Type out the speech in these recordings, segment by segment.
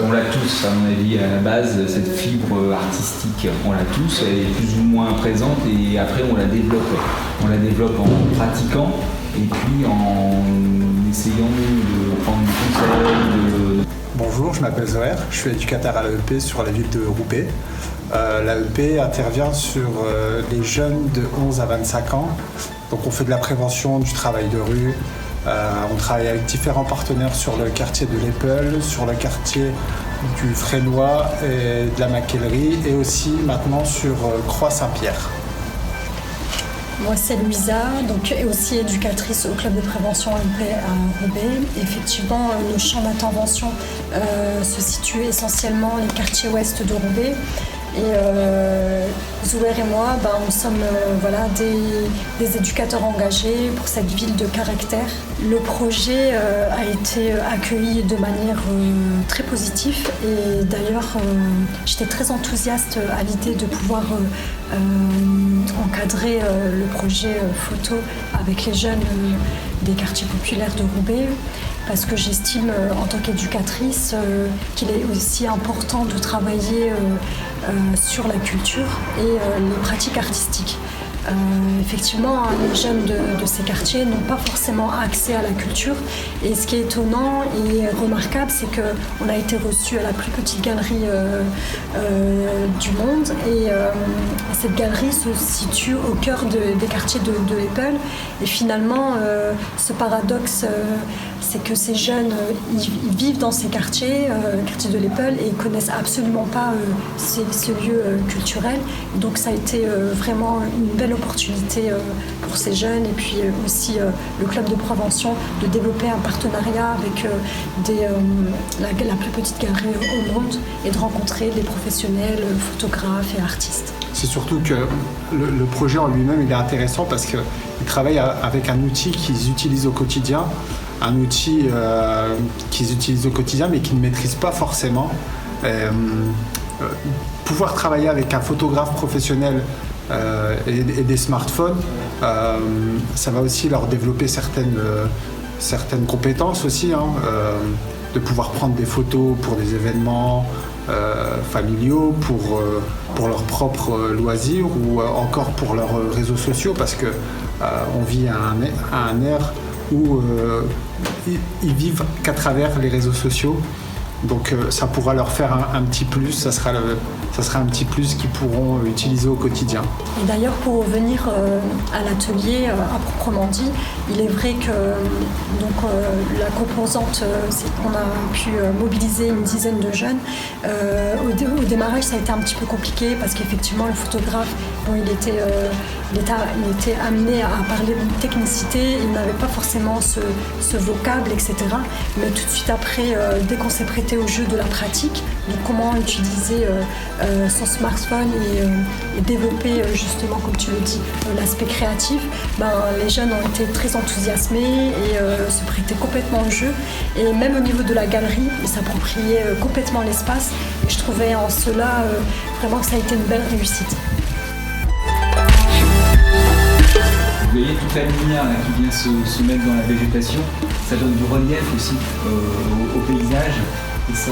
On l'a tous, à mon avis, à la base, cette fibre artistique. On l'a tous, elle est plus ou moins présente et après on la développe. On la développe en pratiquant et puis en essayant de prendre du conseil. Bonjour, je m'appelle Zoher, je suis éducateur à l'AEP sur la ville de Roubaix. L'AEP intervient sur les jeunes de 11 à 25 ans. Donc on fait de la prévention, du travail de rue. On travaille avec différents partenaires sur le quartier de l'Eppel, sur le quartier du Frénois et de la Maquellerie et aussi maintenant sur Croix-Saint-Pierre. Moi, c'est Louisa, donc, et aussi éducatrice au club de prévention AEP à Roubaix. Effectivement, le champ d'intervention se situe essentiellement les quartiers ouest de Roubaix. Et Zoher et moi, nous sommes des éducateurs engagés pour cette ville de caractère. Le projet a été accueilli de manière très positive et d'ailleurs j'étais très enthousiaste à l'idée de pouvoir encadrer le projet photo avec les jeunes des quartiers populaires de Roubaix. Parce que j'estime en tant qu'éducatrice qu'il est aussi important de travailler sur la culture et les pratiques artistiques. Effectivement, les jeunes de ces quartiers n'ont pas forcément accès à la culture et ce qui est étonnant et remarquable, c'est qu'on a été reçus à la plus petite galerie du monde et cette galerie se situe au cœur des quartiers de l'Eppel et finalement ce paradoxe c'est que ces jeunes ils vivent dans ces quartiers, quartiers de l'Eppel et ils connaissent absolument pas ce lieu culturel, donc ça a été vraiment une belle opportunité pour ces jeunes et puis aussi le club de prévention de développer un partenariat avec la plus petite galerie au monde et de rencontrer des professionnels, photographes et artistes. C'est surtout que le projet en lui-même il est intéressant parce qu'ils travaillent avec un outil qu'ils utilisent au quotidien, un outil qu'ils utilisent au quotidien mais qu'ils ne maîtrisent pas forcément. Pouvoir travailler avec un photographe professionnel et des smartphones, ça va aussi leur développer certaines compétences aussi, de pouvoir prendre des photos pour des événements familiaux, pour leurs propres loisirs ou encore pour leurs réseaux sociaux parce que on vit à un ère où ils vivent qu'à travers les réseaux sociaux. Donc ça pourra leur faire un petit plus, ça sera un petit plus qu'ils pourront utiliser au quotidien. Et d'ailleurs, pour revenir à l'atelier à proprement dit, il est vrai que la composante, on a pu mobiliser une dizaine de jeunes. Au démarrage, ça a été un petit peu compliqué parce qu'effectivement, le photographe, il était amené à parler de technicité, il n'avait pas forcément ce vocable, etc. Mais tout de suite après, dès qu'on s'est prêté au jeu de la pratique, donc comment utiliser son smartphone et développer justement, comme tu le dis, l'aspect créatif, les jeunes ont été très enthousiasmés et se prêtaient complètement au jeu. Et même au niveau de la galerie, ils s'appropriaient complètement l'espace. Et je trouvais en cela vraiment que ça a été une belle réussite. Vous voyez toute la lumière là, qui vient se mettre dans la végétation, ça donne du relief aussi au paysage et ça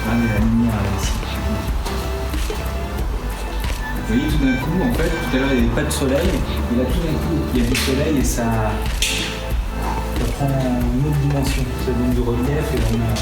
ramène la lumière là, ici. Vous voyez tout d'un coup, en fait, tout à l'heure il n'y avait pas de soleil et là tout d'un coup il y a du soleil et ça prend une autre dimension, ça donne du relief et on a